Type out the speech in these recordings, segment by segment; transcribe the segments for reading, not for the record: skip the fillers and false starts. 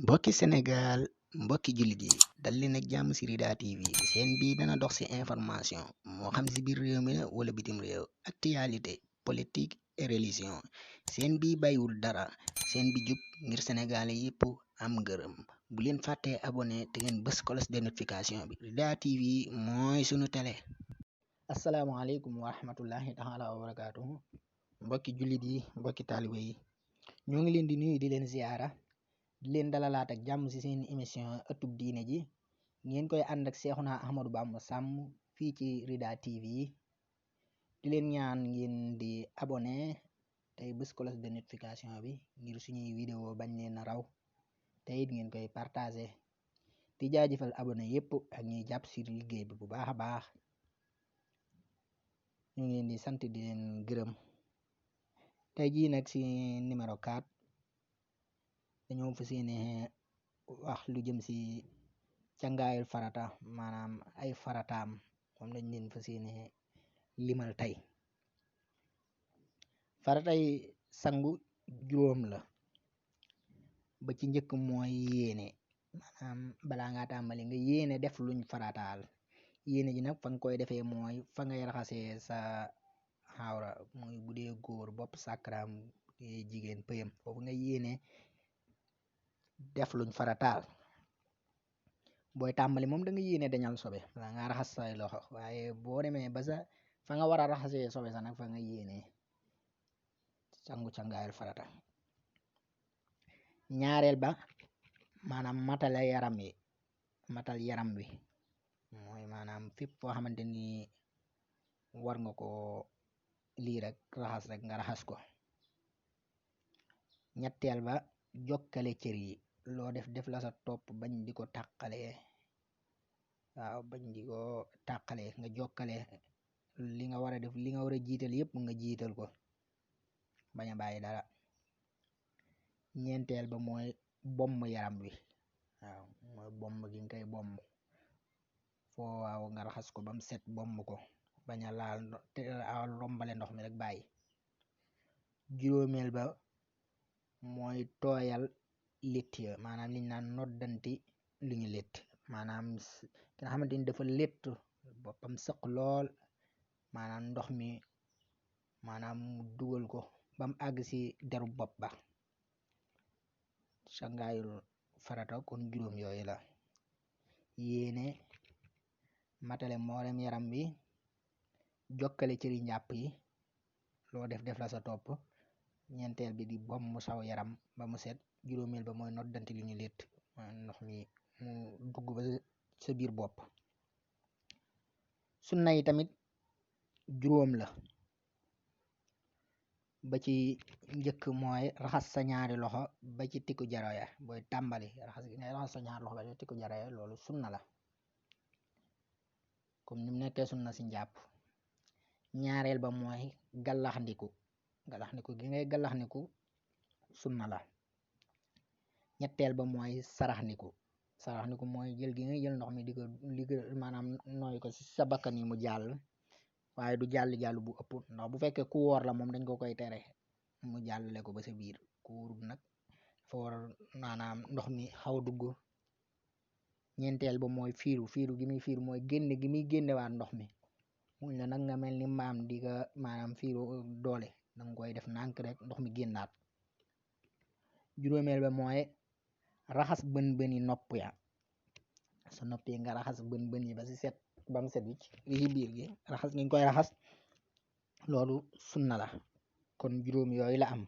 mbokki Sénégal mbokki jullit yi dal leen ak jàmm ci Rida TV seen bii dana dox ci information moo xam ci biir réew mi la wala bitim réew, actualité politique et religion. Seen bii bàyyiwul dara, seen bi jub ngir sénégalais yépp am ngërëm. Bu leen fàttee abonné te ngeen bës cloche de notification bi. Rida TV mooy sunu télé. asalaamaaleykum wa rahmatullahi taala wa barakaatuhu. mbokki jullit yi mbokki taalibe yi ñoo ngi leen di nuyu di leen ziyaara, di leen dalalaat ak jàmm ci seen émission ëttub diine ji ngeen koy ànd ak Seexuna Ahmadu Bamba Sàmm fii ci Rida TV. di leen ñaan ngeen di abonné tey bës cloche de notification bi ngir suñuy vidéo bañ leen a raw, te it ngeen koy partagé. di jaajëfal abonné yépp ak ñuy jàpp ci liggéey bi bu baax a baax. ñu ngi leen di sant di leen gërëm. tey jii nag ci numéro 4 dañoo fas yéene wax lu jëm ci cangaayul farata, maanaam ay farataam moom lañ leen fas yéene limal tey. faratay sangu juróom la. ba ci njëkk mooy yéene, maanaam balaa ngaa tàmbali nga yéene def luñ farataal. yéene ji nag fa nga koy defee mooy fa ngay raxasee sa xawra, mooy bu dee góor bopp sàkkaraam, bu dee jigéen pëyam, foofu nga yéene def luñ farataal. booy tàmbali moom da nga yéene dañal sobe balaa nga raxas say loxo, waaye boo demee ba sa fa nga war a raxasee sobe sa nag fa nga yéene sangu cangaayal farata. ñaareel ba maanaam matal yaram wi, mooy maanaam fépp foo xamante ni war nga ko lii rek raxas rek nga raxas ko. ñetteel ba jokkale cër yi, loo def la sa topp bañ di ko tàqalee. waaw bañ di ko tàqalee, nga jokkale li nga war a def, li nga war a jiital yépp nga jiital ko, bañ a bàyyi dara. ñeenteel ba mooy bomb yaram wi, waaw mooy bomb gi nga koy bomb foo waaw nga raxas ko ba mu set, bomb ko bañ a laal te rombale ndox mi rek bàyyi. juróomeel ba mooy tooyal létt ya, maanaam liñ naan noddanti lu ñu létt, maanaam ki nga xamante ni dafa létt boppam sëq lool, maanaam ndox mi maanaam mu dugal ko ba mu àgg ci deru bopp ba. cangaayul farata kon juróom yooyu la: yéene, matale mboolem yaram bi, jokkale cëri njàpp yi, loo def la sa topp, ñeenteel bi di bomb saw yaram ba mu set, juróomeel ba mooy noddanti li ñu létt, ndox mi mu dugg ba sa biir bopp. sunna yi tamit juróom la. ba ci njëkk mooy raxas sa ñaari loxo ba ci tikku jaro ya, booy tàmbali raxas gi ngay raxas sa ñaari loxo ba ci tikku jaro ya, loolu sunna la comme ni mu nekkee sunna ci njàpp. ñaareel ba mooy gallaxndiku gi ngay gallaxndiku sunna la. ñetteel ba mooy saraxndiku mooy jël gi ngay jël ndox mi di ko maanaam nooy ko ci sa bakkan yi mu jàll, waaye du jàll bu ëpp, ndax bu fekkee ku woor la moom dañ ko koy tere mu jàllale ko ba sa biir. ku wóorul nag dafa war maanaam ndox mi xaw a dugg. ñeenteel ba mooy fiiru gi muy fiiru mooy génne gi muy génnewaat ndox mi, muñ la nag nga mel ni mbaam di nga maanaam fiiru doole, danga koy def nànk rek ndox mi génnaat. juróomeel ba mooy raxas bën-bëni nopp ya, sa nopp yi nga raxas bën yi ba ci set, ba mu set wicc li ci biir gi raxas ngi koy raxas, loolu sunna la. kon juróom yooyu la am: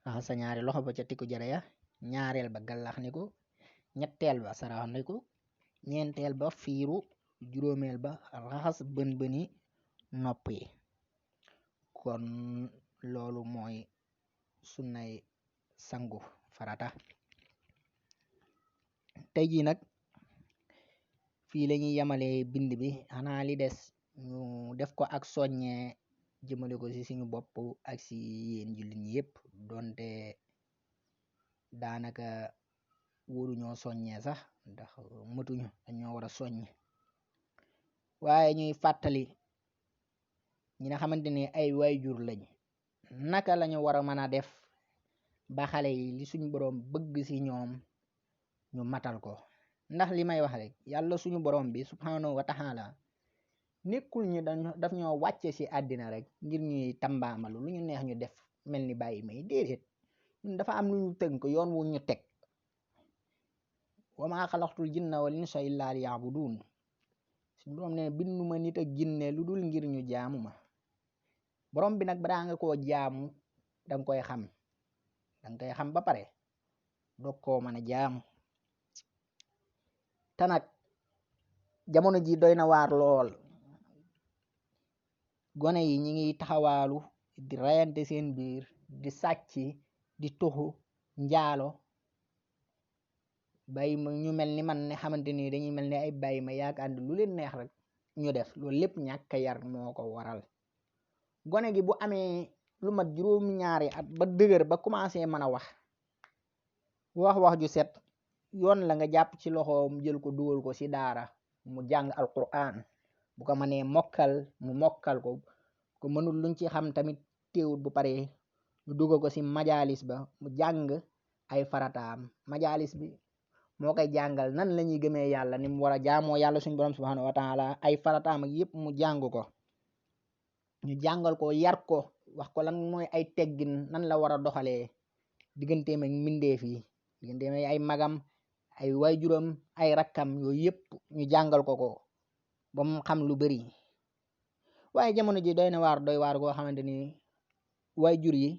raxas sa ñaari loxo ba ca tikku jare ya, ñaareel ba gallaxniku, ñetteel ba saraxniku, ñeenteel ba fiiru, juróomeel ba raxas bën-bëni nopp yi. kon loolu mooy sunnay sangu farata. tey jii nag fii la ñuy yemale bind bi, xanaa li des ñu def ko ak soññee jëmale ko ci suñu bopp ak ci yéen jullit ñi yépp, donte daanaka waruñoo soññee sax ndax mëtuñu, dañoo war a soññ. waaye ñuy fàttali ñi nga xamante ni ay waajur lañ, naka lañu war a mën a def ba xale yi li suñ boroom bëgg ci ñoom ñu matal ko. ndax li may wax rek yàlla suñu borom bi subhanahu wa taala nekkul ñu daf ñoo wàcce ci àddina rek ngir ñuy tambaamalu lu ñu neex ñu def mel ni bàyyi may déedéet ñun dafa am lu ñu tënk yoon wu ñu teg. wa maa xalaqtul jinna wal insa illa liya'budun suñu borom ne binduma nit ak jinne lu dul ngir ñu jaamu ma. borom bi nag balaa nga koo jaamu danga koy xam ba pare doog koo mën a jaamu. te nag jamono ji doy na waar lool. gone yi ñi ngi taxawaalu di rayante seen biir di sàcc di tuxu njaalo bàyyi ma ñu mel ni man ne xamante ni dañuy mel ni ay bàyyi ma yaakaar lu leen neex rek ñu def loolu lépp ñàkk yar moo ko waral. gone gi bu amee lu mat juróom-ñaari at ba dëgër ba commencé mën a wax ju set yoon la nga jàpp ci loxoom jël ko dugal ko ci daara mu jàng alquran bu ko mënee mokkal mu mokkal ko mënul luñ ci xam tamit teewut bu paree ñu dugal ko ci majalis ba mu jàng ay farataam. majalis bi moo koy jàngal nan la ñuy gëmee yàlla ni mu war a jaamoo yàlla suñu borom subhanahu wa taala ay farataam ak yépp mu jàng ko. ñu jàngal ko yar ko wax ko lan mooy ay teggin nan la war a doxalee digganteem ak mbindeef yi digganteem ay magam ay waajuram ay rakkam yooyu yépp ñu jàngal ko ba mu xam lu bari. waaye jamono ji doy waar goo xamante ni waajur yi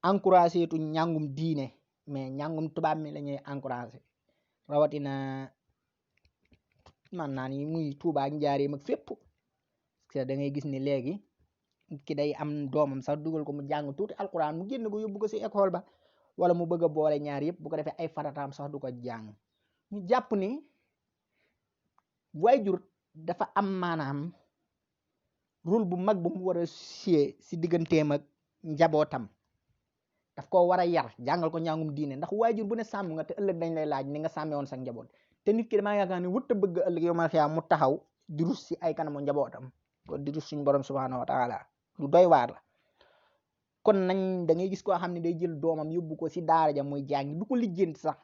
encouragé tu njàngum diine mais njàngum tubaab mi la ñuy encouragé rawatina man naa ni muy Tuubaa ak Njaaréem ak fépp. da ngay gis ni léegi ki day am doomam sax dugal ko mu jàng tuuti alquran mu génn ko yóbbu ko ci école ba wala mu bëgg a boole ñaar yëpp bu ko defee ay farataam sax du ko jàng. ñu jàpp ni waajur dafa am maanaam rôle bu mag bu mu war a siyee ci digganteem ak njabootam daf ko war a yar jàngal ko njàngum diine ndax waajur bu ne sàmm nga te ëllëg dañ lay laaj ni nga sàmmee woon sa njaboot te nit ki damaa yaakaar ni wut a bëgg ëllëg yow ma xiyaa mu taxaw di rus ci ay kanamu njabootam kon di rus suñu borom subhanahu wa taala lu doy waar la. kon nañ da ngay gis koo xam ne day jël doomam yóbbu ko ci daara ja muy jàng du ko lijjanti sax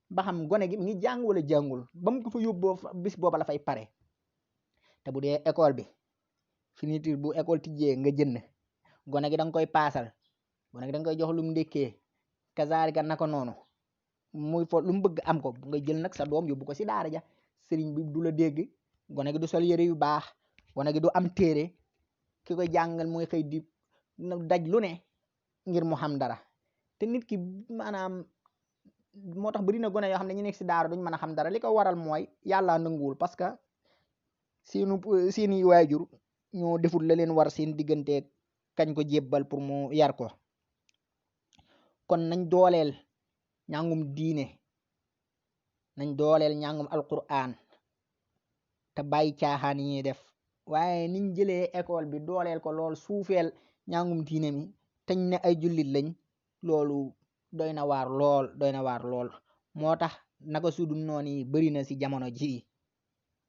ba xam gone gi mi ngi jàng wala jàngul ba mu ko fa yóbboo bis booba la fay pare. te bu dee école bi finiture bu école tijjee nga jënd gone gi da nga koy paasal gone gi da nga koy jox lu mu ndékkee kazaalika naka noonu muy fo lu mu bëgg am ko nga jël nag sa doom yóbbu ko ci daara ja sëriñ bi du la dégg gone gi du sol yëre yu baax gone gi du am téere ki koy jàngal mooy xëy di daj lu ne ngir mu xam dara te nit ki maanaam moo tax bari na gone yoo xam ne ñu nekk ci daara duñ mën a xam dara li ko waral mooy yàlla nanguwul parce que seeni waajur ñoo deful la leen war seen diggante kañ ko jébbal pour mu yar ko. kon nañ dooleel njàngum diine nañ dooleel njàngum alquran te bàyyi caaxaan yi ñuy def waaye niñ jëlee école bi dooleel ko lool suufeel njàngum diine mi teñ ne ay jullit lañ loolu doy na waar lool moo tax naka sudul noonu yi bari na ci jamono ji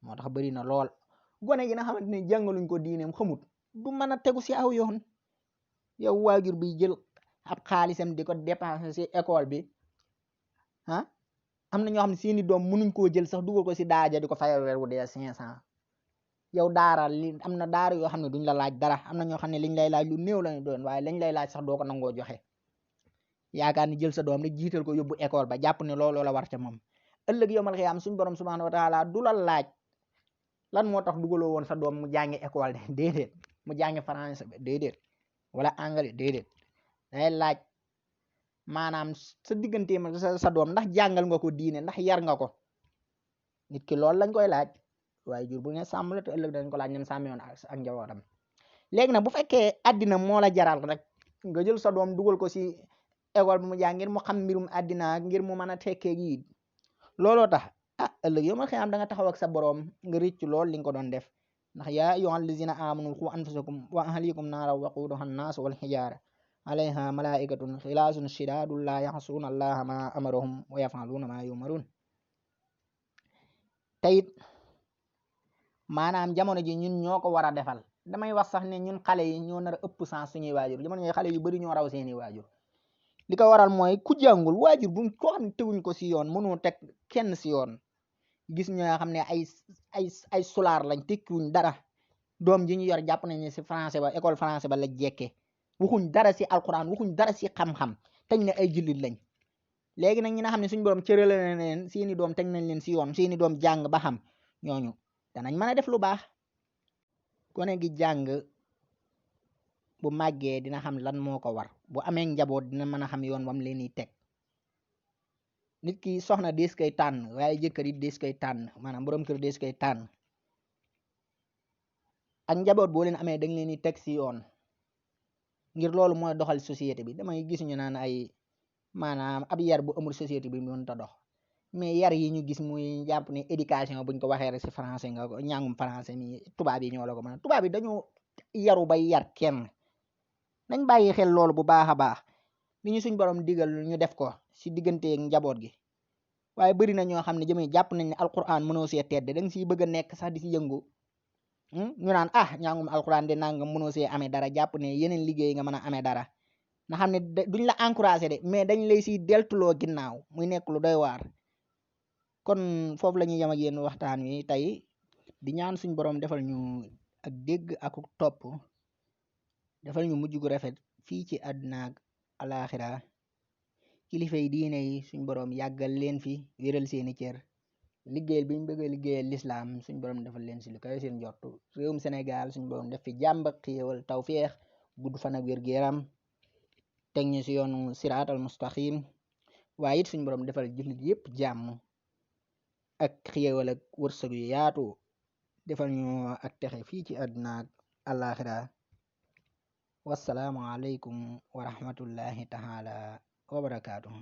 moo tax bari na lool. gone gi na xamante ne jàngaluñ ko diineem xamut du mën a tegu ci aw yoon yow waajur bi jël ab xaalisam di ko dépenser ci école bi am na ñoo xam ne seeni doom mënuñ koo jël sax dugal ko ci daaja di ko fayal weer wu dee 500 yow daara li am na daara yoo xam ne duñ la laaj dara am na ñoo xam ne liñ lay laaj lu néew lañu doon waaye lañ lay laaj sax doo ko nangoo joxe yaakaar ni jël sa doom rek jiital ko yóbbu école ba jàpp ne looloo la war ca moom ëllëg yowmal xiyaam suñ borom subhanahu wa taala du la laaj lan moo tax dugaloo woon sa doom mu jàngi école de déedéet mu jàngi français ba déedéet wala anglais déedéet day laaj maanaam sa digganteem sa doom ndax jàngal nga ko diine ndax yar nga ko nit ki loolu lañ koy laaj waaye jur bu ne sàmm la te ëllëg dañ ko laaj ñoom sàmmee woon ak njabootam. léegi nag bu fekkee àddina moo la jaral rek nga jël sa doom dugal ko ci école bi mu jàng ngir mu xam mbirum àddina ngir mu mën a tekkee gi looloo tax ëllëg yow ma xam da nga taxaw ak sa borom nga rëcc lool li nga ko doon def ndax yaa ayyuhal lazina amanu qu anfusakum wa ahlikum naara waquuduha an-naas wal hijaara alayha malaa'ikatun xilaasun shidaadun laa ya'suuna allaha ma amarahum wa yaf'aluuna ma yu'maruun. teyit maanaam jamono ji ñun ñoo ko war a defal damay wax sax ne ñun xale yi ñoo nar a ëpp sens suñuy waajur jamono ji xale yu bari ñoo raw seeni waajur li ko waral mooy ku jàngul waajur buñ ko xam ne teguñ ko si yoon mënoo teg kenn si yoon. gis ñoo xam ne ay sulaar lañ tekkiwuñ dara doom ji ñu yor jàpp nañ ne si français ba école français ba la jekke waxuñ dara si alquran waxuñ dara si xam-xam teñ ne ay jullit lañ. léegi nag ñi nga xam ne suñ borom cërale na leen seeni doom teg nañ leen si yoon seeni doom jàng ba xam ñooñu danañ mën a def lu baax. gone gi jàng bu màggee dina xam lan moo ko war bu amee njaboot dina mën a xam yoon wam leen di teg. nit ki soxna dees koy tànn waaye jëkkër it dees koy tànn maanaam borom kër dees koy tànn. ak njaboot boo leen amee dañ leen di teg si yoon ngir loolu mooy doxal société bi. damay gis ñu naan ay maanaam ab yar bu amul société bi mënut a dox mais yar yi ñu gis muy jàpp ne éducation buñ ko waxee rek si français nga ko ñàngum français mi tubaab yi ñoo la ko mën a tubaab yi dañoo yaru bay yar kenn. nañ bàyyi xel loolu bu baax a baax li ñu suñ borom digal ñu def ko si digganteeg njaboot gi. waaye bëri na ñoo xam ne jëmee jàpp nañ ne alquran mënoo see tedd da nga siy bëgg a nekk sax di si yëngu ñu naan ñàngum alquran de nangam mënoo see amee dara jàpp ne yeneen liggéey nga mën a amee dara nga xam ne duñ la encouragé de mais dañ lay siy deltuloo ginnaaw muy nekk lu doy waar. kon foofu la ñuy yem ak yéen waxtaan wi tey di ñaan suñ borom defal ñu ak dégg ak topp defal ñu mujj gu rafet fii ci àdduna ak alaaxira. kilifa yi diine yi suñ borom yàggal leen fi wéral seeni cër liggéeyal bi ñu bëgg a liggéeyal lislaam suñ borom defal leen si lu kawe seen njortu. réewum Sénégal suñ borom def fi jàmm ak xéewal tawféex gudd fan ak wér-gu-yaram teg ñu si yoonu siraatal mustaqim waaye it suñ borom defal jullit yépp jàmm ak xéewal ak wërsëg yu yaatu defal ñu ak texe fii ci àdduna ak àllaaxira. wassalaamu aleykum wa rahmatullahi taala wa barakaatuhu.